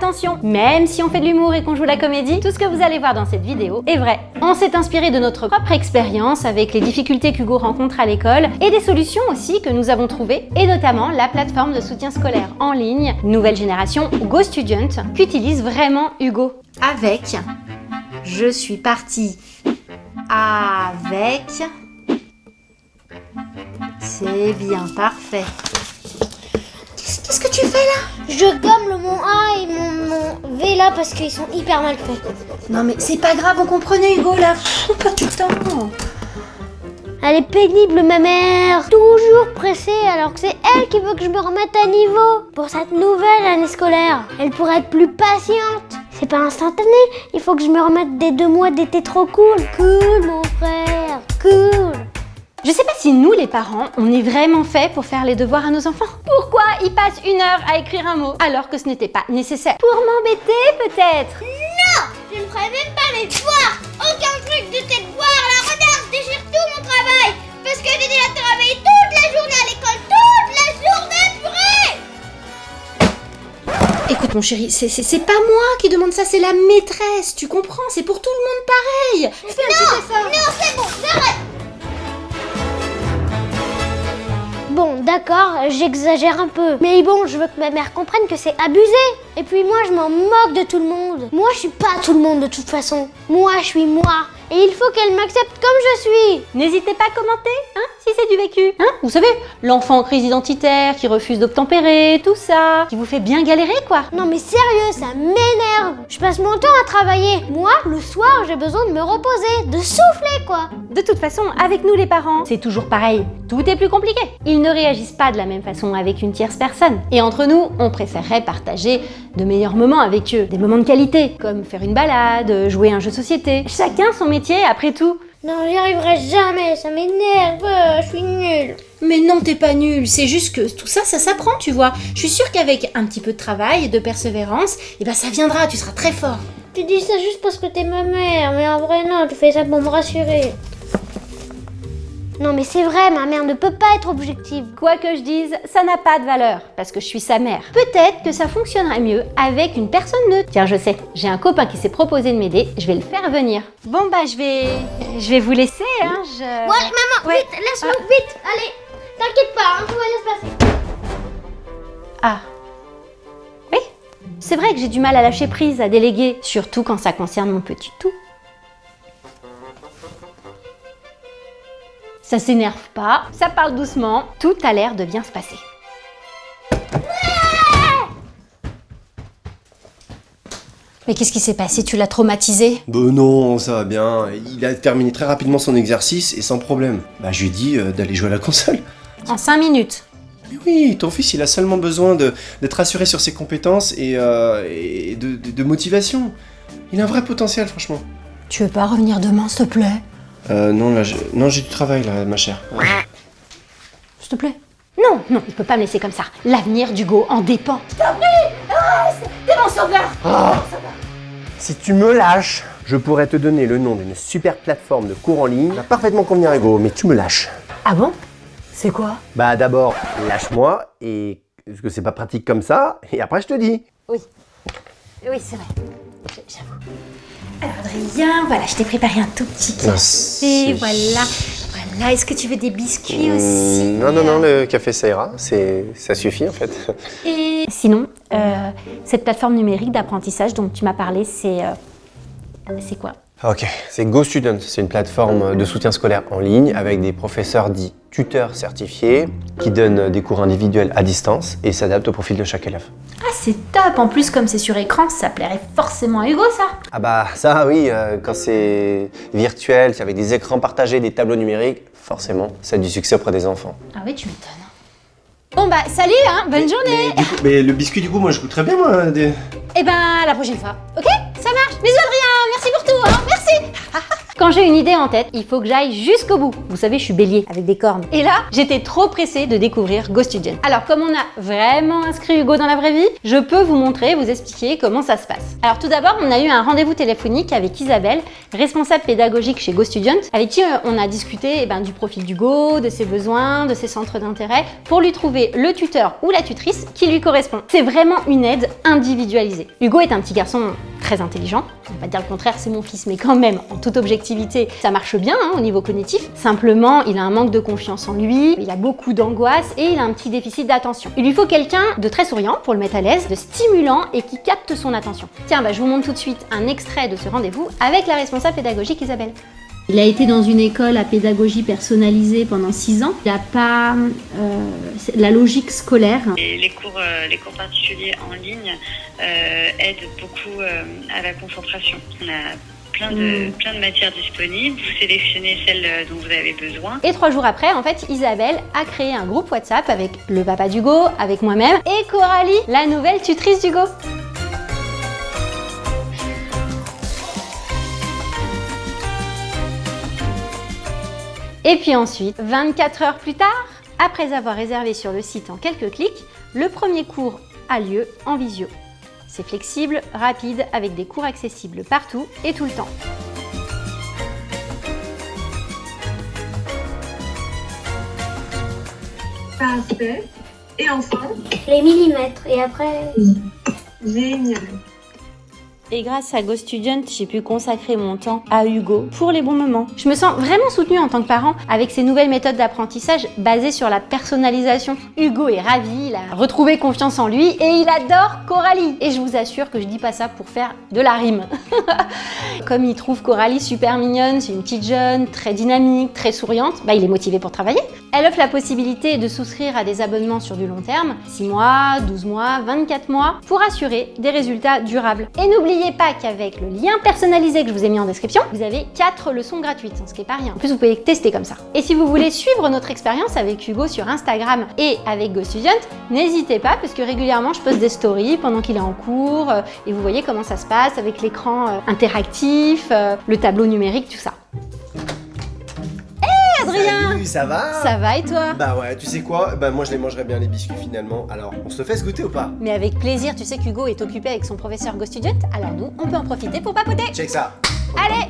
attention, même si on fait de l'humour et qu'on joue la comédie, tout ce que vous allez voir dans cette vidéo est vrai. On s'est inspiré de notre propre expérience avec les difficultés qu'Hugo rencontre à l'école et des solutions aussi que nous avons trouvées, et notamment la plateforme de soutien scolaire en ligne, nouvelle génération GoStudent, qu'utilise vraiment Hugo. Avec, je suis partie avec, c'est bien, parfait. Qu'est-ce que tu fais là? Je gomme le mot A et mon V là parce qu'ils sont hyper mal faits. Non mais c'est pas grave, on comprenait Hugo là, pas tout le temps. Elle est pénible ma mère, toujours pressée alors que c'est elle qui veut que je me remette à niveau pour cette nouvelle année scolaire. Elle pourrait être plus patiente. C'est pas instantané, il faut que je me remette des 2 mois d'été trop cool. Cool mon frère, cool. Je sais pas si nous les parents, on est vraiment faits pour faire les devoirs à nos enfants. Pourquoi ils passent 1 heure à écrire un mot alors que ce n'était pas nécessaire? Pour m'embêter peut-être? Non, je ne ferai même pas mes devoirs. Aucun truc de tes devoirs, la regarde, je déchire tout mon travail. Parce que j'ai déjà travaillé toute la journée à l'école, toute la journée, purée. Écoute mon chéri, c'est pas moi qui demande ça, c'est la maîtresse, tu comprends? C'est pour tout le monde pareil. Fais un petit effort. Non, c'est bon, j'arrête. Bon, d'accord, j'exagère un peu. Mais bon, je veux que ma mère comprenne que c'est abusé. Et puis moi, je m'en moque de tout le monde. Moi, je suis pas tout le monde de toute façon. Moi, je suis moi. Et il faut qu'elle m'accepte comme je suis. N'hésitez pas à commenter, hein, si c'est du vécu. Hein, vous savez, l'enfant en crise identitaire qui refuse d'obtempérer, tout ça, qui vous fait bien galérer quoi. Non mais sérieux, ça m'énerve. Je passe mon temps à travailler. Moi, le soir, j'ai besoin de me reposer, de souffler quoi. De toute façon, avec nous les parents, c'est toujours pareil. Tout est plus compliqué. Ils ne réagissent pas de la même façon avec une tierce personne. Et entre nous, on préférerait partager de meilleurs moments avec eux, des moments de qualité, comme faire une balade, jouer à un jeu de société. Chacun son métier après tout. Non, j'y arriverai jamais, ça m'énerve, je suis nulle. Mais non, t'es pas nul, c'est juste que tout ça, ça s'apprend, tu vois. Je suis sûre qu'avec un petit peu de travail et de persévérance, eh ben ça viendra, tu seras très fort. Tu dis ça juste parce que t'es ma mère, mais en vrai non, tu fais ça pour me rassurer. Non mais c'est vrai, ma mère ne peut pas être objective. Quoi que je dise, ça n'a pas de valeur, parce que je suis sa mère. Peut-être que ça fonctionnerait mieux avec une personne neutre. Tiens, je sais, j'ai un copain qui s'est proposé de m'aider, je vais le faire venir. Bon bah je vais vous laisser, hein, Ouais, maman, Ouais. vite, laisse-nous, vite, allez. T'inquiète pas, hein, tout va bien se passer. Ah. Oui, c'est vrai que j'ai du mal à lâcher prise, à déléguer, surtout quand ça concerne mon petit tout. Ça s'énerve pas, ça parle doucement, tout a l'air de bien se passer. Mais qu'est-ce qui s'est passé? Tu l'as traumatisé? Non, ça va bien. Il a terminé très rapidement son exercice et sans problème. Bah, je lui ai dit d'aller jouer à la console. En 5 minutes. Mais oui, ton fils, il a seulement besoin d'être rassuré sur ses compétences et de motivation. Il a un vrai potentiel, franchement. Tu veux pas revenir demain, s'il te plaît? Non, là, j'ai du travail, là, ma chère. S'il te plaît. Non, non, il peut pas me laisser comme ça. L'avenir d'Hugo en dépend. Je t'en prie, reste, t'es mon sauveur. Si tu me lâches, je pourrais te donner le nom d'une super plateforme de cours en ligne qui va parfaitement convenir à Hugo, mais tu me lâches. Ah bon? C'est quoi? Bah d'abord, lâche-moi, et parce que c'est pas pratique comme ça, et après je te dis. Oui. Oui, c'est vrai. J'avoue. Alors Adrien, voilà, je t'ai préparé un tout petit café, voilà. Voilà, est-ce que tu veux des biscuits aussi? Non, le café ça ira, ça suffit en fait. Et sinon, cette plateforme numérique d'apprentissage dont tu m'as parlé, c'est quoi? Ok, c'est GoStudent, c'est une plateforme de soutien scolaire en ligne avec des professeurs dits tuteurs certifiés qui donnent des cours individuels à distance et s'adaptent au profil de chaque élève. Ah, c'est top! En plus, comme c'est sur écran, ça plairait forcément à Hugo, ça! Ah bah ça oui, quand c'est virtuel, c'est avec des écrans partagés, des tableaux numériques, forcément, ça a du succès auprès des enfants. Ah oui, tu m'étonnes. Bon bah, salut, hein! Bonne journée! Mais le biscuit du coup, moi je goûterais bien moi. Eh ben, à la prochaine fois, ok? Ça marche! Bisous Adrien! Merci pour tout, hein! Merci! Quand j'ai une idée en tête, il faut que j'aille jusqu'au bout. Vous savez, je suis bélier avec des cornes. Et là, j'étais trop pressée de découvrir GoStudent. Alors, comme on a vraiment inscrit Hugo dans la vraie vie, je peux vous montrer, vous expliquer comment ça se passe. Alors tout d'abord, on a eu un rendez-vous téléphonique avec Isabelle, responsable pédagogique chez GoStudent, avec qui on a discuté du profil d'Hugo, de ses besoins, de ses centres d'intérêt, pour lui trouver le tuteur ou la tutrice qui lui correspond. C'est vraiment une aide individualisée. Hugo est un petit garçon très intelligent, on va pas dire le contraire, c'est mon fils, mais quand même, en toute objectivité, ça marche bien au niveau cognitif. Simplement, il a un manque de confiance en lui, il a beaucoup d'angoisse et il a un petit déficit d'attention. Il lui faut quelqu'un de très souriant pour le mettre à l'aise, de stimulant et qui capte son attention. Tiens, je vous montre tout de suite un extrait de ce rendez-vous avec la responsable pédagogique Isabelle. Il a été dans une école à pédagogie personnalisée pendant 6 ans. Il n'a pas la logique scolaire. Et les cours particuliers en ligne aident beaucoup à la concentration. On a plein de matières disponibles. Vous sélectionnez celle dont vous avez besoin. Et 3 jours après, en fait, Isabelle a créé un groupe WhatsApp avec le papa d'Hugo, avec moi-même et Coralie, la nouvelle tutrice d'Hugo. Et puis ensuite, 24 heures plus tard, après avoir réservé sur le site en quelques clics, le premier cours a lieu en visio. C'est flexible, rapide, avec des cours accessibles partout et tout le temps. Parfait. Et enfin, Les millimètres, et après... génial. Et grâce à GoStudent, j'ai pu consacrer mon temps à Hugo pour les bons moments. Je me sens vraiment soutenue en tant que parent avec ces nouvelles méthodes d'apprentissage basées sur la personnalisation. Hugo est ravi, il a retrouvé confiance en lui et il adore Coralie. Et je vous assure que je dis pas ça pour faire de la rime. Comme il trouve Coralie super mignonne, c'est une petite jeune, très dynamique, très souriante, il est motivé pour travailler. Elle offre la possibilité de souscrire à des abonnements sur du long terme, 6 mois, 12 mois, 24 mois, pour assurer des résultats durables. Et n'oubliez pas qu'avec le lien personnalisé que je vous ai mis en description, vous avez 4 leçons gratuites, ce qui est pas rien. En plus, vous pouvez tester comme ça. Et si vous voulez suivre notre expérience avec Hugo sur Instagram et avec GoStudent, n'hésitez pas parce que régulièrement, je poste des stories pendant qu'il est en cours et vous voyez comment ça se passe avec l'écran interactif, le tableau numérique, tout ça. Adrien! Salut, ça va? Ça va et toi? Bah ouais, tu sais quoi? Moi je les mangerais bien les biscuits finalement. Alors, on se le fait se goûter ou pas? Mais avec plaisir, tu sais qu'Hugo est occupé avec son professeur GoStudent, alors nous, on peut en profiter pour papoter. Check ça! Allez!